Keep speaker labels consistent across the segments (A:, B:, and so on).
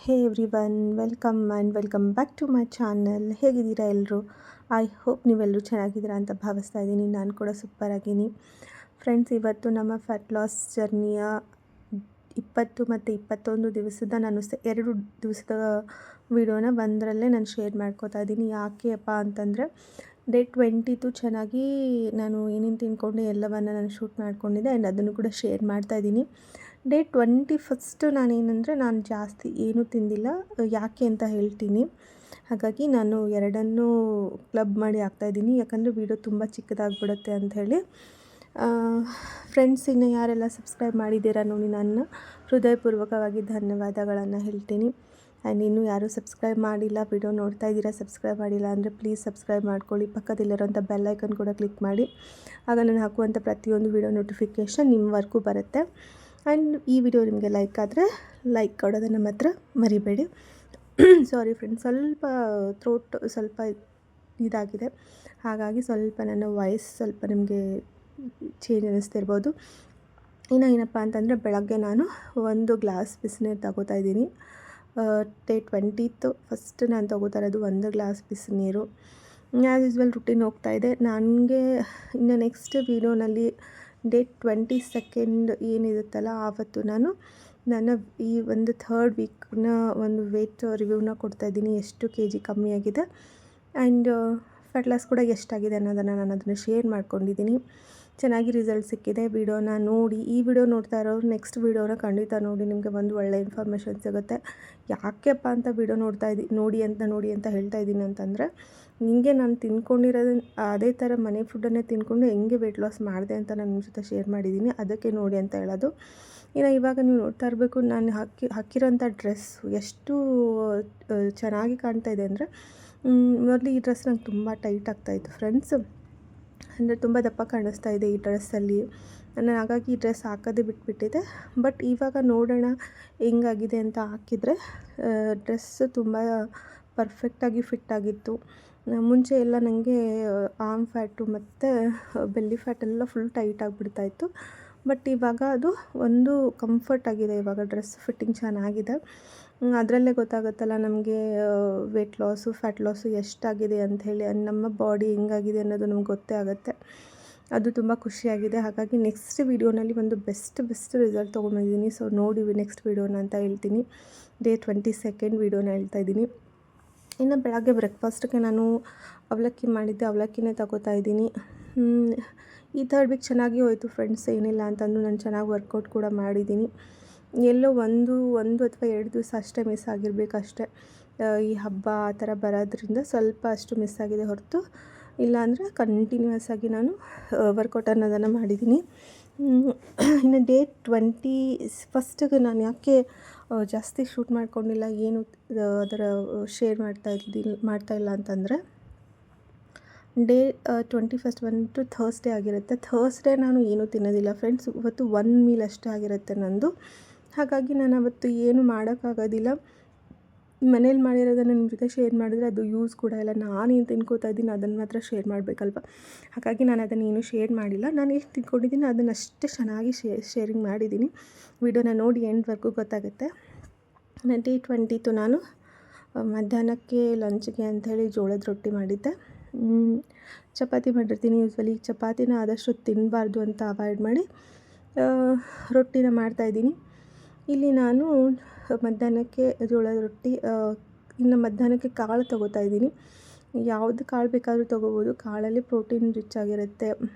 A: Hey everyone, welcome back to my channel. ಹೇಗಿದ್ದೀರಾ ಎಲ್ಲರೂ? I hope ನೀವೆಲ್ಲರೂ ಚೆನ್ನಾಗಿದ್ದೀರಾ ಅಂತ ಭಾವಿಸ್ತಾ ಇದ್ದೀನಿ. ನಾನು ಕೂಡ ಸೂಪರ್ ಆಗೀನಿ. ಫ್ರೆಂಡ್ಸ್, ಇವತ್ತು ನಮ್ಮ ಫ್ಯಾಟ್ ಲಾಸ್ ಜರ್ನಿಯ 20 ಮತ್ತು 21 ದಿವಸದ ನಾನು 2 ದಿವಸದ ವಿಡಿಯೋನ ಒಂದರಲ್ಲೇ ನಾನು ಶೇರ್ ಮಾಡ್ಕೋತಾ ಇದ್ದೀನಿ. ಯಾಕೆಪ್ಪ ಅಂತಂದರೆ ಡೇ 22 ಚೆನ್ನಾಗಿ ನಾನು ಏನೇನು ತಿಂದ್ಕೊಂಡೆ ಎಲ್ಲವನ್ನು ನಾನು ಶೂಟ್ ಮಾಡ್ಕೊಂಡಿದ್ದೆ ಆ್ಯಂಡ್ ಅದನ್ನು ಕೂಡ ಶೇರ್ ಮಾಡ್ತಾಯಿದ್ದೀನಿ. ಡೇ 21 ನಾನು ಜಾಸ್ತಿ ಏನೂ ತಿಂದಿಲ್ಲ. ಯಾಕೆ ಅಂತ ಹೇಳ್ತೀನಿ. ಹಾಗಾಗಿ ನಾನು ಎರಡನ್ನೂ ಕ್ಲಬ್ ಮಾಡಿ ಹಾಕ್ತಾಯಿದ್ದೀನಿ, ಯಾಕಂದರೆ ವಿಡಿಯೋ ತುಂಬ ಚಿಕ್ಕದಾಗಿಬಿಡುತ್ತೆ ಅಂಥೇಳಿ. ಫ್ರೆಂಡ್ಸ್, ಇನ್ನು ಯಾರೆಲ್ಲ ಸಬ್ಸ್ಕ್ರೈಬ್ ಮಾಡಿದ್ದೀರಾ ನೋಡಿ, ನನ್ನ ಹೃದಯಪೂರ್ವಕವಾಗಿ ಧನ್ಯವಾದಗಳನ್ನು ಹೇಳ್ತೀನಿ. ಆ್ಯಂಡ್ ಇನ್ನೂ ಯಾರೂ ಸಬ್ಸ್ಕ್ರೈಬ್ ಮಾಡಿಲ್ಲ, ವಿಡಿಯೋ ನೋಡ್ತಾ ಇದ್ದೀರಾ, ಸಬ್ಸ್ಕ್ರೈಬ್ ಮಾಡಿಲ್ಲ ಅಂದರೆ ಪ್ಲೀಸ್ ಸಬ್ಸ್ಕ್ರೈಬ್ ಮಾಡ್ಕೊಳ್ಳಿ. ಪಕ್ಕದಲ್ಲಿರೋಂಥ ಬೆಲ್ ಐಕನ್ ಕೂಡ ಕ್ಲಿಕ್ ಮಾಡಿ, ಆಗ ನಾನು ಹಾಕುವಂಥ ಪ್ರತಿಯೊಂದು ವಿಡಿಯೋ ನೋಟಿಫಿಕೇಷನ್ ನಿಮ್ಮವರೆಗೂ ಬರುತ್ತೆ. ಆ್ಯಂಡ್ ಈ ವಿಡಿಯೋ ನಿಮಗೆ ಲೈಕ್ ಆದರೆ ಲೈಕ್ ಕೊಡೋದನ್ನು ಮಾತ್ರ ಮರಿಬೇಡಿ. ಸಾರಿ ಫ್ರೆಂಡ್ಸ್, ಸ್ವಲ್ಪ ಥ್ರೋಟ್ ಸ್ವಲ್ಪ ಇದಾಗಿದೆ, ಹಾಗಾಗಿ ಸ್ವಲ್ಪ ನನ್ನ ವಾಯ್ಸ್ ಸ್ವಲ್ಪ ನಿಮಗೆ ಚೇಂಜ್ ಅನ್ನಿಸ್ತಿರ್ಬೋದು. ಇನ್ನು ಏನಪ್ಪ ಅಂತಂದರೆ, ಬೆಳಗ್ಗೆ ನಾನು 1 ಗ್ಲಾಸ್ ಬಿಸಿನೀರು ತಗೋತಾ ಇದ್ದೀನಿ. ಡೇ 20 ಫಸ್ಟ್ ನಾನು ತಗೋತಾ ಇರೋದು 1 ಗ್ಲಾಸ್ ಬಿಸಿನೀರು. ಆ್ಯಸ್ ಯೂಸ್ವಲ್ ರುಟೀನ್ ಹೋಗ್ತಾಯಿದೆ. ನನಗೆ ಇನ್ನು ನೆಕ್ಸ್ಟ್ ವೀಡಿಯೋನಲ್ಲಿ ಡೇ 22 ಏನಿರುತ್ತಲ್ಲ, ಆವತ್ತು ನಾನು ನನ್ನ ಈ ಒಂದು 3rd ವೀಕ್ನ ಒಂದು ವೆಯ್ಟ್ ರಿವ್ಯೂನ ಕೊಡ್ತಾಯಿದ್ದೀನಿ. ಎಷ್ಟು kg ಕಮ್ಮಿ ಆಗಿದೆ ಆ್ಯಂಡ್ ಫ್ಯಾಟ್ ಲಾಸ್ ಕೂಡ ಎಷ್ಟಾಗಿದೆ ಅನ್ನೋದನ್ನು ನಾನು ಅದನ್ನು ಶೇರ್ ಮಾಡ್ಕೊಂಡಿದ್ದೀನಿ. ಚೆನ್ನಾಗಿ ರಿಸಲ್ಟ್ ಸಿಕ್ಕಿದೆ. ವಿಡಿಯೋನ ನೋಡಿ, ಈ ವಿಡಿಯೋ ನೋಡ್ತಾ ಇರೋರು ನೆಕ್ಸ್ಟ್ ವಿಡಿಯೋನ ಖಂಡಿತ ನೋಡಿ, ನಿಮಗೆ ಒಂದು ಒಳ್ಳೆ ಇನ್ಫಾರ್ಮೇಷನ್ ಸಿಗುತ್ತೆ. ಯಾಕೆಪ್ಪ ಅಂತ ವಿಡಿಯೋ ನೋಡಿ ಅಂತ ಹೇಳ್ತಾ ಇದ್ದೀನಿ ಅಂತಂದರೆ, ಹಿಂಗೆ ನಾನು ತಿನ್ಕೊಂಡಿರೋದು ಅದೇ ಥರ ಮನೆ ಫುಡ್ಡನ್ನೇ ತಿಂದ್ಕೊಂಡು ಹೆಂಗೆ ವೆಯ್ಟ್ ಲಾಸ್ ಮಾಡಿದೆ ಅಂತ ನಾನು ನಿಮ್ಮ ಜೊತೆ ಶೇರ್ ಮಾಡಿದ್ದೀನಿ. ಅದಕ್ಕೆ ನೋಡಿ ಅಂತ ಹೇಳೋದು. ಇನ್ನು ಇವಾಗ ನೀವು ನೋಡ್ತಾ ಇರಬೇಕು, ನಾನು ಹಾಕಿರೋಂಥ ಡ್ರೆಸ್ ಎಷ್ಟು ಚೆನ್ನಾಗಿ ಕಾಣ್ತಾ ಇದೆ ಅಂದರೆ, ಮೊದಲು ಈ ಡ್ರೆಸ್ ನಂಗೆ ತುಂಬ ಟೈಟ್ ಆಗ್ತಾಯಿತ್ತು ಫ್ರೆಂಡ್ಸ್. ಅಂದರೆ ತುಂಬ ದಪ್ಪ ಕಾಣಿಸ್ತಾ ಇದೆ ಈ ಡ್ರೆಸ್ಸಲ್ಲಿ. ನಾನು ಹಾಗಾಗಿ ಈ ಡ್ರೆಸ್ ಹಾಕೋದೇ ಬಿಟ್ಬಿಟ್ಟಿದ್ದೆ. ಬಟ್ ಇವಾಗ ನೋಡೋಣ ಹೆಂಗಾಗಿದೆ ಅಂತ ಹಾಕಿದರೆ ಡ್ರೆಸ್ ತುಂಬ ಪರ್ಫೆಕ್ಟಾಗಿ ಫಿಟ್ ಆಗಿತ್ತು. ಮುಂಚೆ ಎಲ್ಲ ನನಗೆ ಆರ್ಮ್ ಫ್ಯಾಟು ಮತ್ತು ಬೆಲ್ಲಿ ಫ್ಯಾಟೆಲ್ಲ ಫುಲ್ ಟೈಟ್ ಆಗಿಬಿಡ್ತಾಯಿತ್ತು. ಬಟ್ ಇವಾಗ ಅದು ಒಂದು ಕಂಫರ್ಟ್ ಆಗಿದೆ. ಇವಾಗ ಡ್ರೆಸ್ ಫಿಟ್ಟಿಂಗ್ ಚೆನ್ನಾಗಿದೆ. ಅದರಲ್ಲೇ ಗೊತ್ತಾಗುತ್ತಲ್ಲ ನಮಗೆ ವೆಯ್ಟ್ ಲಾಸು ಫ್ಯಾಟ್ ಲಾಸು ಎಷ್ಟಾಗಿದೆ ಅಂಥೇಳಿ, ನಮ್ಮ ಬಾಡಿ ಹೆಂಗಾಗಿದೆ ಅನ್ನೋದು ನಮ್ಗೆ ಗೊತ್ತೇ ಆಗುತ್ತೆ. ಅದು ತುಂಬ ಖುಷಿಯಾಗಿದೆ. ಹಾಗಾಗಿ ನೆಕ್ಸ್ಟ್ ವೀಡಿಯೋನಲ್ಲಿ ಒಂದು ಬೆಸ್ಟ್ ರಿಸಲ್ಟ್ ತೊಗೊಂಡಿದ್ದೀನಿ. ಸೊ ನೋಡಿ ನೆಕ್ಸ್ಟ್ ವೀಡಿಯೋನ ಅಂತ ಹೇಳ್ತೀನಿ. ಡೇ 22 ವೀಡಿಯೋನ ಹೇಳ್ತಾ ಇದ್ದೀನಿ. ಇನ್ನು ಬೆಳಗ್ಗೆ ಬ್ರೇಕ್ಫಾಸ್ಟ್ಗೆ ನಾನು ಅವಲಕ್ಕಿ ಮಾಡಿದ್ದೆ, ಅವಲಕ್ಕಿನೇ ತಗೋತಾ ಇದ್ದೀನಿ. ಈ 3rd ವೀಕ್ ಚೆನ್ನಾಗಿ ಹೋಯಿತು ಫ್ರೆಂಡ್ಸ್, ಏನಿಲ್ಲ ಅಂತಂದು ನಾನು ಚೆನ್ನಾಗಿ ವರ್ಕೌಟ್ ಕೂಡ ಮಾಡಿದ್ದೀನಿ. ಎಲ್ಲೋ ಒಂದು ಅಥವಾ 2 ದಿವಸ ಅಷ್ಟೇ ಮಿಸ್ ಆಗಿರಬೇಕಷ್ಟೆ. ಈ ಹಬ್ಬ ಆ ಥರ ಬರೋದ್ರಿಂದ ಸ್ವಲ್ಪ ಅಷ್ಟು ಮಿಸ್ ಆಗಿದೆ ಹೊರತು, ಇಲ್ಲಾಂದರೆ ಕಂಟಿನ್ಯೂಯಸ್ ಆಗಿ ನಾನು ವರ್ಕೌಟ್ ಅನ್ನೋದನ್ನು ಮಾಡಿದ್ದೀನಿ. ಇನ್ನು ಡೇ 21ಗೆ ನಾನು ಯಾಕೆ ಜಾಸ್ತಿ ಶೂಟ್ ಮಾಡ್ಕೊಂಡಿಲ್ಲ, ಏನು ಅದರ ಶೇರ್ ಮಾಡ್ತಾಯಿಲ್ಲ ಅಂತಂದರೆ, ಡೇ 21 ಬಂದು ಥರ್ಸ್ಡೇ ಆಗಿರುತ್ತೆ. ಥರ್ಸ್ಡೇ ನಾನು ಏನೂ ತಿನ್ನೋದಿಲ್ಲ ಫ್ರೆಂಡ್ಸ್. ಇವತ್ತು 1 ಮೀಲ್ ಅಷ್ಟೇ ಆಗಿರುತ್ತೆ ನಂದು. ಹಾಗಾಗಿ ನಾನು ಅವತ್ತು ಏನು ಮಾಡೋಕ್ಕಾಗೋದಿಲ್ಲ. ಮನೇಲಿ ಮಾಡಿರೋದನ್ನು ನಿಮ್ಮ ಜೊತೆ ಶೇರ್ ಮಾಡಿದ್ರೆ ಅದು ಯೂಸ್ ಕೂಡ ಇಲ್ಲ. ನಾನೇನು ತಿನ್ಕೋತಾ ಇದ್ದೀನಿ ಅದನ್ನು ಮಾತ್ರ ಶೇರ್ ಮಾಡಬೇಕಲ್ವ. ಹಾಗಾಗಿ ನಾನು ಅದನ್ನೇನು ಶೇರ್ ಮಾಡಿಲ್ಲ. ನಾನು ಎಷ್ಟು ತಿನ್ಕೊಂಡಿದ್ದೀನಿ ಅದನ್ನಷ್ಟೇ ಚೆನ್ನಾಗಿ ಶೇರಿಂಗ್ ಮಾಡಿದ್ದೀನಿ. ವಿಡಿಯೋನ ನೋಡಿ ಎಂಡ್ವರೆಗೂ ಗೊತ್ತಾಗುತ್ತೆ. ಡೇ 22 ನಾನು ಮಧ್ಯಾಹ್ನಕ್ಕೆ ಲಂಚ್ಗೆ ಅಂಥೇಳಿ ಜೋಳದ ರೊಟ್ಟಿ ಮಾಡಿದ್ದೆ. ಚಪಾತಿ ಮಾಡಿರ್ತೀನಿ. ಯೂಸ್ವಲಿ ಚಪಾತಿನ ಆದಷ್ಟು ತಿನ್ನಬಾರ್ದು ಅಂತ ಅವಾಯ್ಡ್ ಮಾಡಿ ರೊಟ್ಟಿನ ಮಾಡ್ತಾಯಿದ್ದೀನಿ. ಇಲ್ಲಿ ನಾನು ಮಧ್ಯಾಹ್ನಕ್ಕೆ ಜೋಳದ ರೊಟ್ಟಿ, ಇನ್ನು ಮಧ್ಯಾಹ್ನಕ್ಕೆ ಕಾಳು ತೊಗೋತಾ ಇದ್ದೀನಿ. ಯಾವುದು ಕಾಳು ಬೇಕಾದರೂ ತೊಗೋಬೋದು. ಕಾಳಲ್ಲಿ ಪ್ರೋಟೀನ್ ರಿಚ್ ಆಗಿರುತ್ತೆ,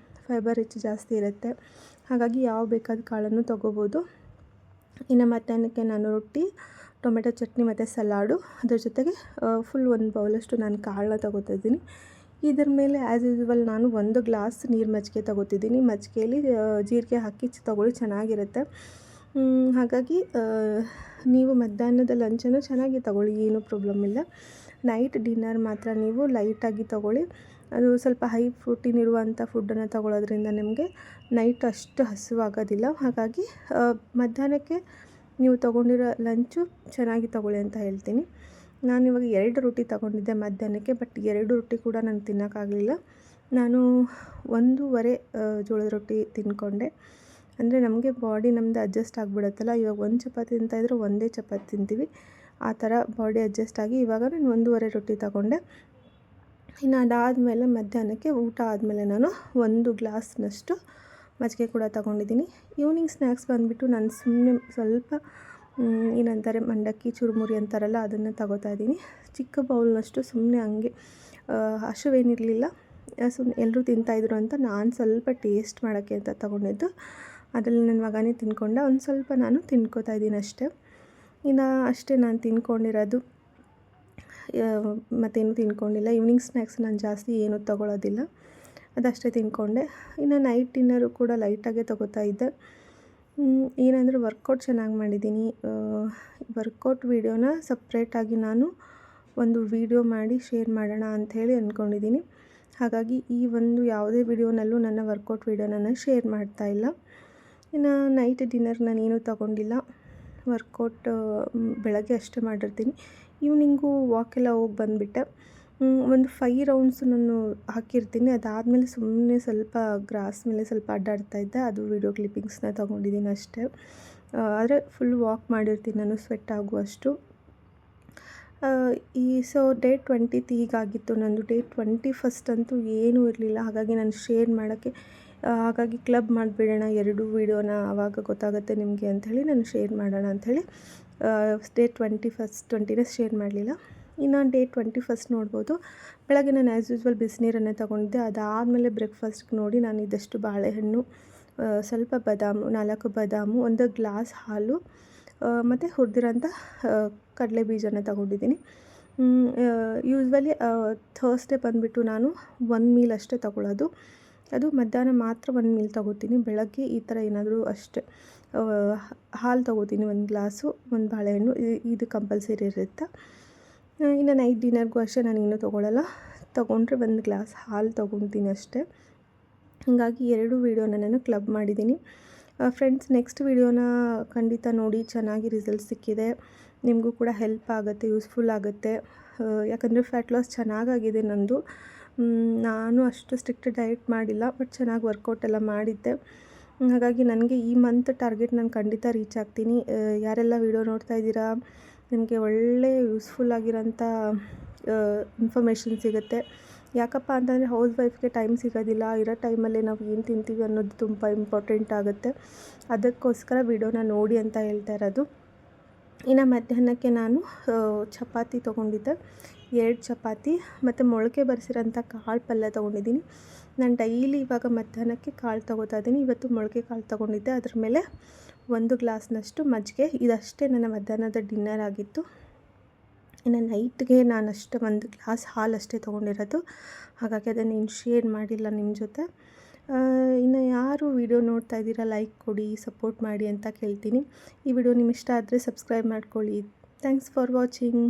A: ಫೈಬರ್ ರಿಚ್ ಜಾಸ್ತಿ ಇರುತ್ತೆ. ಹಾಗಾಗಿ ಯಾವ ಬೇಕಾದ ಕಾಳನ್ನು ತೊಗೋಬೋದು. ಇನ್ನು ಮಧ್ಯಾಹ್ನಕ್ಕೆ ನಾನು ರೊಟ್ಟಿ, ಟೊಮೆಟೊ ಚಟ್ನಿ ಮತ್ತು ಸಲಾಡು, ಅದ್ರ ಜೊತೆಗೆ ಫುಲ್ 1 ಬೌಲಷ್ಟು ನಾನು ಕಾಳನ್ನ ತೊಗೋತಾ ಇದ್ದೀನಿ. ಇದ್ರ ಮೇಲೆ ಆ್ಯಸ್ ಯೂಸ್ವಲ್ ನಾನು 1 ಗ್ಲಾಸ್ ನೀರು ಮಜ್ಜಿಗೆ ತೊಗೋತಿದ್ದೀನಿ. ಮಜ್ಜಿಗೆಯಲ್ಲಿ ಜೀರಿಗೆ ಹಾಕಿ ತೊಗೊಳ್ಳಿ, ಚೆನ್ನಾಗಿರುತ್ತೆ. ಹಾಗಾಗಿ ನೀವು ಮಧ್ಯಾಹ್ನದ ಲಂಚನ್ನು ಚೆನ್ನಾಗಿ ತೊಗೊಳ್ಳಿ, ಏನೂ ಪ್ರಾಬ್ಲಮ್ ಇಲ್ಲ. ನೈಟ್ ಡಿನ್ನರ್ ಮಾತ್ರ ನೀವು ಲೈಟಾಗಿ ತೊಗೊಳ್ಳಿ. ಅದು ಸ್ವಲ್ಪ ಹೈ ಪ್ರೋಟೀನ್ ಇರುವಂಥ ಫುಡ್ಡನ್ನು ತೊಗೊಳ್ಳೋದ್ರಿಂದ ನಿಮಗೆ ನೈಟ್ ಅಷ್ಟು ಹಸಿವಾಗೋದಿಲ್ಲ. ಹಾಗಾಗಿ ಮಧ್ಯಾಹ್ನಕ್ಕೆ ನೀವು ತೊಗೊಂಡಿರೋ ಲಂಚು ಚೆನ್ನಾಗಿ ತೊಗೊಳ್ಳಿ ಅಂತ ಹೇಳ್ತೀನಿ. ನಾನಿವಾಗ 2 ರೊಟ್ಟಿ ತೊಗೊಂಡಿದ್ದೆ ಮಧ್ಯಾಹ್ನಕ್ಕೆ. ಬಟ್ 2 ರೊಟ್ಟಿ ಕೂಡ ನನಗೆ ತಿನ್ನೋಕ್ಕಾಗಲಿಲ್ಲ. ನಾನು 1.5 ಜೋಳದ ರೊಟ್ಟಿ ತಿಂದ್ಕೊಂಡೆ. ಅಂದರೆ ನಮಗೆ ಬಾಡಿ ನಮ್ಮದು ಅಡ್ಜಸ್ಟ್ ಆಗಿಬಿಡುತ್ತಲ್ಲ. ಇವಾಗ 1 ಚಪಾತಿ ತಿಂತಾಯಿದ್ರೆ ಒಂದೇ ಚಪಾತಿ ತಿಂತೀವಿ. ಆ ಥರ ಬಾಡಿ ಅಡ್ಜಸ್ಟ್ ಆಗಿ ಇವಾಗ ನಾನು 1.5 ರೊಟ್ಟಿ ತಗೊಂಡೆ. ಇನ್ನು ಅದಾದಮೇಲೆ ಮಧ್ಯಾಹ್ನಕ್ಕೆ ಊಟ ಆದಮೇಲೆ ನಾನು 1 ಗ್ಲಾಸ್ನಷ್ಟು ಮಜ್ಜಿಗೆ ಕೂಡ ತೊಗೊಂಡಿದ್ದೀನಿ. ಈವ್ನಿಂಗ್ ಸ್ನ್ಯಾಕ್ಸ್ ಬಂದುಬಿಟ್ಟು ನಾನು ಸುಮ್ಮನೆ ಸ್ವಲ್ಪ ಏನಂತಾರೆ ಮಂಡಕ್ಕಿ ಚುರುಮುರಿ ಅಂತಾರಲ್ಲ ಅದನ್ನು ತಗೋತಾ ಇದ್ದೀನಿ. ಚಿಕ್ಕ ಬೌಲ್ನಷ್ಟು ಸುಮ್ಮನೆ ಹಂಗೆ ಹಸಿವೇನಿರಲಿಲ್ಲ, ಸುಮ್ಮನೆ ಎಲ್ಲರೂ ತಿಂತಾಯಿದ್ರು ಅಂತ ನಾನು ಸ್ವಲ್ಪ ಟೇಸ್ಟ್ ಮಾಡೋಕ್ಕೆ ಅಂತ ತೊಗೊಂಡಿದ್ದು. ಅದರಲ್ಲಿ ನನ್ನ ಮಗನೇ ತಿನ್ಕೊಂಡ, ಒಂದು ಸ್ವಲ್ಪ ನಾನು ತಿನ್ಕೋತಾ ಇದ್ದೀನಿ ಅಷ್ಟೇ. ಇನ್ನು ಅಷ್ಟೇ ನಾನು ತಿನ್ಕೊಂಡಿರೋದು, ಮತ್ತೇನು ತಿನ್ಕೊಂಡಿಲ್ಲ. ಈವ್ನಿಂಗ್ ಸ್ನ್ಯಾಕ್ಸ್ ನಾನು ಜಾಸ್ತಿ ಏನೂ ತೊಗೊಳೋದಿಲ್ಲ, ಅದಷ್ಟೇ ತಿನ್ಕೊಂಡೆ. ಇನ್ನು ನೈಟ್ ಡಿನ್ನರು ಕೂಡ ಲೈಟಾಗೆ ತೊಗೋತಾ ಇದ್ದೆ. ಏನಂದರೆ ವರ್ಕೌಟ್ ಚೆನ್ನಾಗಿ ಮಾಡಿದ್ದೀನಿ. ವರ್ಕೌಟ್ ವೀಡಿಯೋನ ಸಪ್ರೇಟಾಗಿ ನಾನು ಒಂದು ವೀಡಿಯೋ ಮಾಡಿ ಶೇರ್ ಮಾಡೋಣ ಅಂಥೇಳಿ ಅಂದ್ಕೊಂಡಿದ್ದೀನಿ. ಹಾಗಾಗಿ ಈ ಒಂದು ಯಾವುದೇ ವೀಡಿಯೋನಲ್ಲೂ ನನ್ನ ವರ್ಕೌಟ್ ವೀಡಿಯೋನ ನಾನು ಶೇರ್ ಮಾಡ್ತಾಯಿಲ್ಲ. ಇನ್ನು ನೈಟ್ ಡಿನ್ನರ್ ನಾನೇನೂ ತೊಗೊಂಡಿಲ್ಲ. ವರ್ಕೌಟ್ ಬೆಳಗ್ಗೆ ಅಷ್ಟೇ ಮಾಡಿರ್ತೀನಿ. ಈವ್ನಿಂಗು ವಾಕೆಲ್ಲ ಹೋಗಿ ಬಂದುಬಿಟ್ಟೆ. ಒಂದು 5 ರೌಂಡ್ಸ್ ನಾನು ಹಾಕಿರ್ತೀನಿ. ಅದಾದಮೇಲೆ ಸುಮ್ಮನೆ ಸ್ವಲ್ಪ ಗ್ರಾಸ್ ಮೇಲೆ ಸ್ವಲ್ಪ ಅಡ್ಡಾಡ್ತಾಯಿದ್ದೆ, ಅದು ವೀಡಿಯೋ ಕ್ಲಿಪ್ಪಿಂಗ್ಸ್ನ ತೊಗೊಂಡಿದ್ದೀನಿ ಅಷ್ಟೇ. ಆದರೆ ಫುಲ್ ವಾಕ್ ಮಾಡಿರ್ತೀನಿ ನಾನು, ಸ್ವೆಟ್ ಆಗುವಷ್ಟು. ಡೇ 20th ಹೀಗಾಗಿತ್ತು ನಂದು. ಡೇ 21st ಅಂತೂ ಏನೂ ಇರಲಿಲ್ಲ. ಹಾಗಾಗಿ ನಾನು ಶೇರ್ ಮಾಡೋಕ್ಕೆ ಹಾಗಾಗಿ ಕ್ಲಬ್ ಮಾಡಿಬಿಡೋಣ 2 ವೀಡಿಯೋನ, ಆವಾಗ ಗೊತ್ತಾಗುತ್ತೆ ನಿಮಗೆ ಅಂಥೇಳಿ ನಾನು ಶೇರ್ ಮಾಡೋಣ ಅಂಥೇಳಿ ಡೇ 20ನೇ ಶೇರ್ ಮಾಡಲಿಲ್ಲ. ಇನ್ನು ಡೇ 21 ನೋಡ್ಬೋದು. ಬೆಳಗ್ಗೆ ನಾನು ಆ್ಯಸ್ ಯೂಸ್ವಲ್ ಬಿಸಿನೀರನ್ನೇ ತೊಗೊಂಡಿದ್ದೆ. ಅದಾದಮೇಲೆ ಬ್ರೇಕ್ಫಾಸ್ಟ್ಗೆ ನೋಡಿ ನಾನು ಇದಷ್ಟು ಬಾಳೆಹಣ್ಣು, ಸ್ವಲ್ಪ ಬಾದಾಮು, 4 ಬಾದಾಮು, 1 ಗ್ಲಾಸ್ ಹಾಲು ಮತ್ತು ಹುರಿದಿರೋಂಥ ಕಡಲೆ ಬೀಜನ ತೊಗೊಂಡಿದ್ದೀನಿ. ಯೂಸ್ವಲಿ ಥರ್ಸ್ಡೇ ಬಂದುಬಿಟ್ಟು ನಾನು 1 ಮೀಲ್ ಅಷ್ಟೇ ತೊಗೊಳ್ಳೋದು. ಅದು ಮಧ್ಯಾಹ್ನ ಮಾತ್ರ 1 ಮೀಲ್ ತೊಗೋತೀನಿ. ಬೆಳಗ್ಗೆ ಈ ಥರ ಏನಾದರೂ ಅಷ್ಟೇ ಹಾಲು ತೊಗೋತೀನಿ, 1 ಗ್ಲಾಸು, 1 ಬಾಳೆಹಣ್ಣು, ಇದು ಕಂಪಲ್ಸರಿ ಇರುತ್ತೆ. ಇನ್ನು ನೈಟ್ ಡಿನ್ನರ್ಗೂ ಅಷ್ಟೇ ನಾನೇನು ತೊಗೊಳ್ಳಲ್ಲ. ತೊಗೊಂಡ್ರೆ 1 ಗ್ಲಾಸ್ ಹಾಲು ತೊಗೊತೀನಿ ಅಷ್ಟೇ. ಹೀಗಾಗಿ 2 ವೀಡಿಯೋನ ನಾನು ಕ್ಲಬ್ ಮಾಡಿದ್ದೀನಿ. ಫ್ರೆಂಡ್ಸ್, ನೆಕ್ಸ್ಟ್ ವೀಡಿಯೋನ ಖಂಡಿತ ನೋಡಿ. ಚೆನ್ನಾಗಿ ರಿಸಲ್ಟ್ ಸಿಕ್ಕಿದೆ, ನಿಮಗೂ ಕೂಡ ಹೆಲ್ಪ್ ಆಗುತ್ತೆ, ಯೂಸ್ಫುಲ್ ಆಗುತ್ತೆ. ಯಾಕಂದರೆ ಫ್ಯಾಟ್ ಲಾಸ್ ಚೆನ್ನಾಗಾಗಿದೆ ನಂದು. ನಾನು ಅಷ್ಟು ಸ್ಟ್ರಿಕ್ಟ್ ಡಯಟ್ ಮಾಡಿಲ್ಲ, ಬಟ್ ಚೆನ್ನಾಗಿ ವರ್ಕೌಟ್ ಎಲ್ಲ ಮಾಡಿದ್ದೆ. ಹಾಗಾಗಿ ನನಗೆ ಈ ಮಂತ್ ಟಾರ್ಗೆಟ್ ನಾನು ಖಂಡಿತ ರೀಚ್ ಆಗ್ತೀನಿ. ಯಾರೆಲ್ಲ ವೀಡಿಯೋ ನೋಡ್ತಾ ಇದ್ದೀರಾ, ನಿಮಗೆ ಒಳ್ಳೆ ಯೂಸ್ಫುಲ್ ಆಗಿರೋಂಥ ಇನ್ಫಾರ್ಮೇಷನ್ ಸಿಗುತ್ತೆ. ಯಾಕಪ್ಪ ಅಂತಂದರೆ ಹೌಸ್ ವೈಫ್ಗೆ ಟೈಮ್ ಸಿಗೋದಿಲ್ಲ. ಇರೋ ಟೈಮಲ್ಲೇ ನಾವು ಏನು ತಿಂತೀವಿ ಅನ್ನೋದು ತುಂಬ ಇಂಪಾರ್ಟೆಂಟ್ ಆಗುತ್ತೆ. ಅದಕ್ಕೋಸ್ಕರ ವೀಡಿಯೋನ ನೋಡಿ ಅಂತ ಹೇಳ್ತಾ ಇರೋದು. ಇನ್ನು ಮಧ್ಯಾಹ್ನಕ್ಕೆ ನಾನು ಚಪಾತಿ ತೊಗೊಂಡಿದ್ದೆ, 2 ಚಪಾತಿ ಮತ್ತು ಮೊಳಕೆ ಬರಿಸಿರೋಂಥ ಕಾಳು ಪಲ್ಯ ತೊಗೊಂಡಿದ್ದೀನಿ. ನಾನು ಡೈಲಿ ಇವಾಗ ಮಧ್ಯಾಹ್ನಕ್ಕೆ ಕಾಳು ತೊಗೋತಾ ಇದ್ದೀನಿ. ಇವತ್ತು ಮೊಳಕೆ ಕಾಳು ತೊಗೊಂಡಿದ್ದೆ, ಅದ್ರ ಮೇಲೆ 1 ಗ್ಲಾಸ್ನಷ್ಟು ಮಜ್ಜಿಗೆ. ಇದಷ್ಟೇ ನನ್ನ ಮಧ್ಯಾಹ್ನದ ಡಿನ್ನರ್ ಆಗಿತ್ತು. ಇನ್ನು ನೈಟ್ಗೆ ನಾನು ಅಷ್ಟೇ 1 ಗ್ಲಾಸ್ ಹಾಲು ಅಷ್ಟೇ ತೊಗೊಂಡಿರೋದು. ಹಾಗಾಗಿ ಅದನ್ನೇನು ಶೇರ್ ಮಾಡಿಲ್ಲ ನಿಮ್ಮ ಜೊತೆ. ಇನ್ನು ಯಾರು ವಿಡಿಯೋ ನೋಡ್ತಾ ಇದ್ದೀರಾ, ಲೈಕ್ ಕೊಡಿ, ಸಪೋರ್ಟ್ ಮಾಡಿ ಅಂತ ಕೇಳ್ತೀನಿ. ಈ ವಿಡಿಯೋ ನಿಮ್ಗೆ ಇಷ್ಟ ಆದರೆ ಸಬ್ಸ್ಕ್ರೈಬ್ ಮಾಡ್ಕೊಳ್ಳಿ. Thanks for watching.